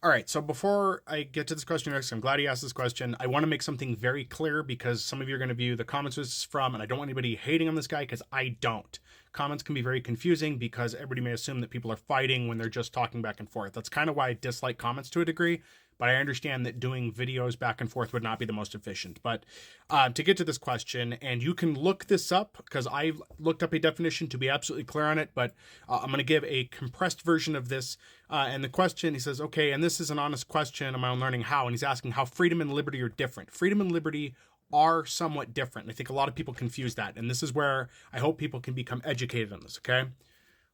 All right, so before I get to this question next, I'm glad he asked this question. I want to make something very clear because some of you are going to view the comments this is from, and I don't want anybody hating on this guy because I don't. Comments can be very confusing because everybody may assume that people are fighting when they're just talking back and forth. That's kind of why I dislike comments to a degree, but I understand that doing videos back and forth would not be the most efficient. But to get to this question, and you can look this up because I looked up a definition to be absolutely clear on it, but I'm going to give a compressed version of this. And the question, he says, okay, and this is an honest question on my own learning how, and he's asking how freedom and liberty are different. Freedom and liberty are somewhat different. And I think a lot of people confuse that. And this is where I hope people can become educated on this, okay?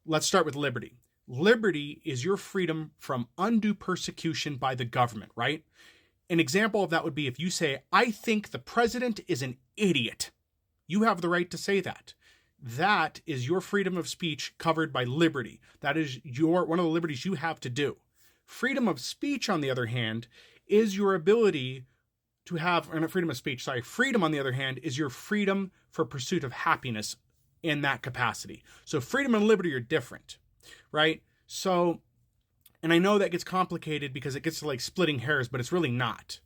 Let's start with liberty. Liberty is your freedom from undue persecution by the government, right? An example of that would be if you say, I think the president is an idiot. You have the right to say that. That is your freedom of speech covered by liberty. That is one of the liberties you have to do. Freedom of speech, on the other hand, is your ability to have, or not freedom of speech, sorry. Freedom, on the other hand, is your freedom for pursuit of happiness in that capacity. So freedom and liberty are different, right? So, and I know that gets complicated because it gets to like splitting hairs, but it's really not.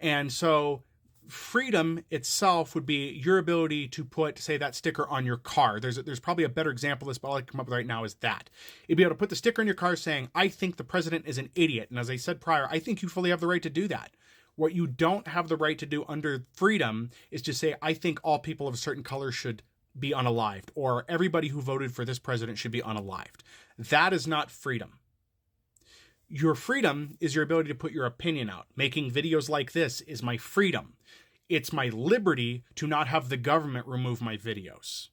And so freedom itself would be your ability to put, say, that sticker on your car. There's probably a better example of this, but all I can come up with right now is that. You'd be able to put the sticker on your car saying, I think the president is an idiot. And as I said prior, I think you fully have the right to do that. What you don't have the right to do under freedom is to say, I think all people of a certain color should be unalived, or everybody who voted for this president should be unalived. That is not freedom. Your freedom is your ability to put your opinion out. Making videos like this is my freedom. It's my liberty to not have the government remove my videos.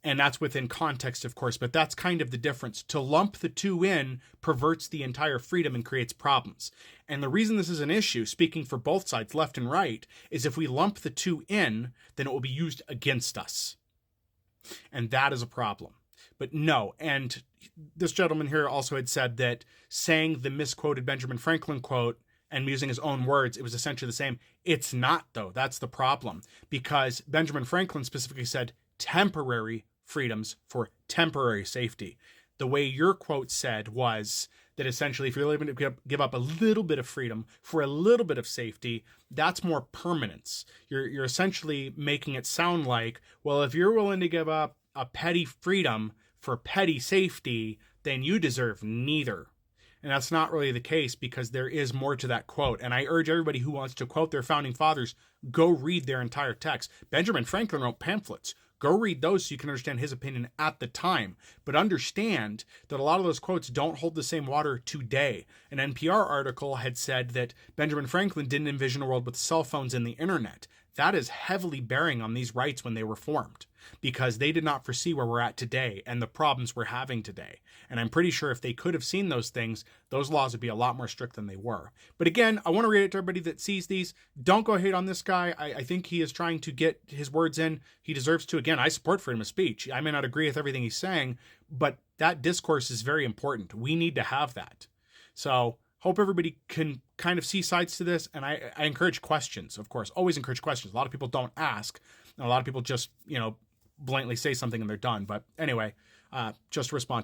And that's within context, of course, but that's kind of the difference. To lump the two in perverts the entire freedom and creates problems. And the reason this is an issue, speaking for both sides, left and right, is if we lump the two in, then it will be used against us. And that is a problem. But no, and this gentleman here also had said that saying the misquoted Benjamin Franklin quote and using his own words, it was essentially the same. It's not, though. That's the problem. Because Benjamin Franklin specifically said temporary freedoms for temporary safety. The way your quote said was that essentially if you're willing to give up a little bit of freedom for a little bit of safety, that's more permanence. You're essentially making it sound like, well, if you're willing to give up a petty freedom for petty safety, then you deserve neither. And that's not really the case because there is more to that quote. And I urge everybody who wants to quote their founding fathers, go read their entire text. Benjamin Franklin wrote pamphlets. Go read those so you can understand his opinion at the time. But understand that a lot of those quotes don't hold the same water today. An NPR article had said that Benjamin Franklin didn't envision a world with cell phones and the internet. That is heavily bearing on these rights when they were formed, because they did not foresee where we're at today and the problems we're having today. And I'm pretty sure if they could have seen those things, those laws would be a lot more strict than they were. But again, I want to read it to everybody that sees these. Don't go hate on this guy. I think he is trying to get his words in. He deserves to. Again, I support freedom of speech. I may not agree with everything he's saying, but that discourse is very important. We need to have that. So hope everybody can kind of see sides to this. And I encourage questions, of course. Always encourage questions. A lot of people don't ask. And a lot of people just, blatantly say something and they're done. But anyway, just respond to